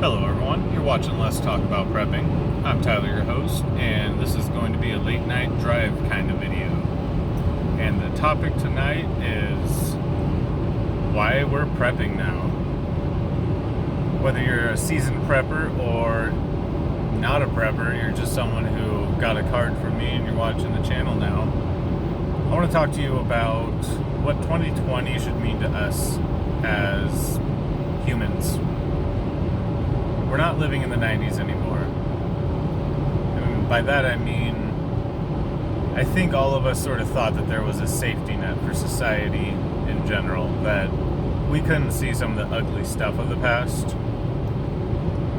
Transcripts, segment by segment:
Hello, everyone. You're watching Let's Talk About Prepping. I'm Tyler, your host, and this is going to be a late night drive kind of video. And the topic tonight is why we're prepping now. Whether you're a seasoned prepper or not a prepper, you're just someone who got a card from me and you're watching the channel now, I want to talk to you about what 2020 should mean to us as humans. We're not living in the 90s anymore. And by that I mean, I think all of us sort of thought that there was a safety net for society in general, that we couldn't see some of the ugly stuff of the past,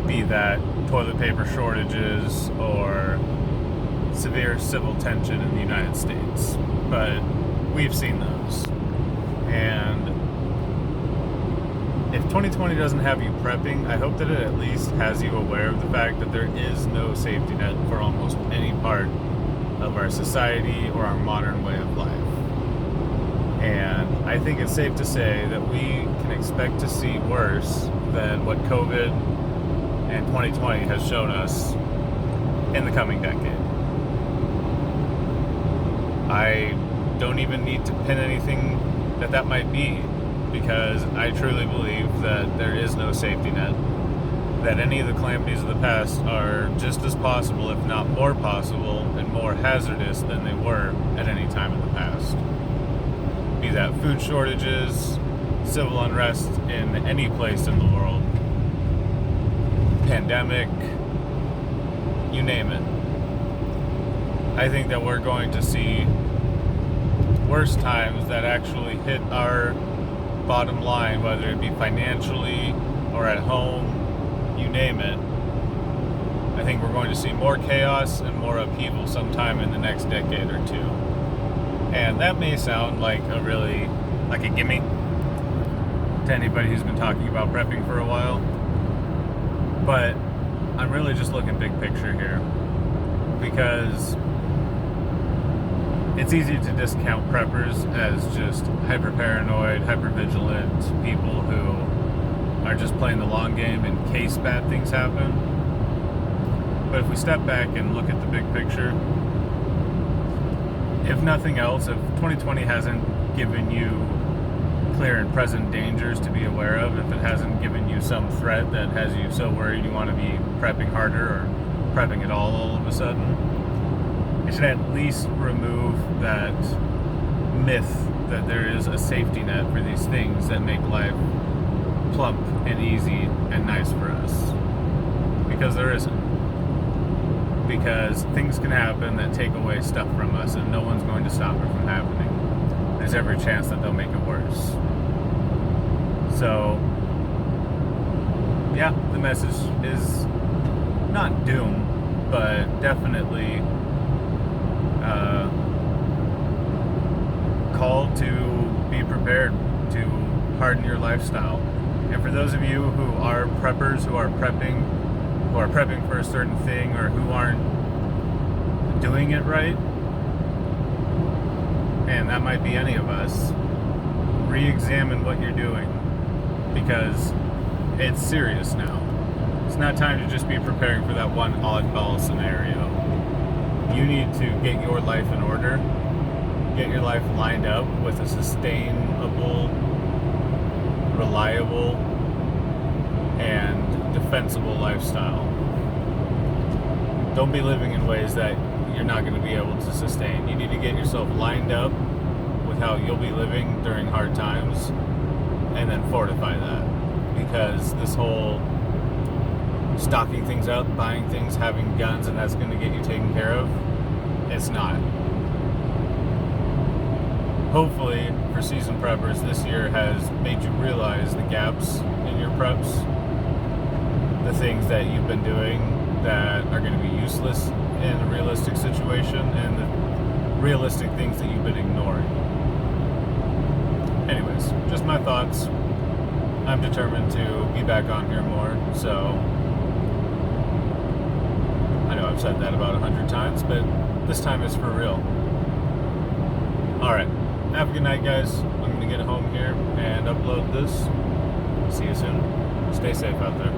be that toilet paper shortages or severe civil tension in the United States. But we've seen those. And if 2020 doesn't have you prepping, I hope that it at least has you aware of the fact that there is no safety net for almost any part of our society or our modern way of life. And I think it's safe to say that we can expect to see worse than what COVID and 2020 has shown us in the coming decade. I don't even need to pin anything that might be, because I truly believe that there is no safety net, that any of the calamities of the past are just as possible, if not more possible, and more hazardous than they were at any time in the past. Be that food shortages, civil unrest in any place in the world, pandemic, you name it. I think that we're going to see worse times that actually hit our bottom line, whether it be financially or at home, you name it. I think we're going to see more chaos and more upheaval sometime in the next decade or two. And that may sound like a gimme to anybody who's been talking about prepping for a while, but I'm really just looking big picture here, because it's easy to discount preppers as just hyper-paranoid, hyper-vigilant people who are just playing the long game in case bad things happen. But if we step back and look at the big picture, if nothing else, if 2020 hasn't given you clear and present dangers to be aware of, if it hasn't given you some threat that has you so worried you want to be prepping harder or prepping at all of a sudden, it should at least remove that myth that there is a safety net for these things that make life plump and easy and nice for us. Because there isn't. Because things can happen that take away stuff from us, and no one's going to stop it from happening. There's every chance that they'll make it worse. So, yeah, the message is not doom, but definitely call to be prepared to harden your lifestyle. And for those of you who are preppers, who are prepping for a certain thing, or who aren't doing it right, and that might be any of us, re-examine what you're doing, because it's serious now. It's not time to just be preparing for that one oddball scenario. You need to get your life in order, get your life lined up with a sustainable, reliable, and defensible lifestyle. Don't be living in ways that you're not going to be able to sustain. You need to get yourself lined up with how you'll be living during hard times, and then fortify that. Because this whole stocking things up, buying things, having guns, and that's going to get you taken care of, it's not. Hopefully, for seasoned preppers, this year has made you realize the gaps in your preps, the things that you've been doing that are going to be useless in a realistic situation, and the realistic things that you've been ignoring. Anyways, just my thoughts. I'm determined to be back on here more, so I know I've said that about 100 times, but this time it's for real. Alright, have a good night, guys. I'm going to get home here and upload this. See you soon. Stay safe out there.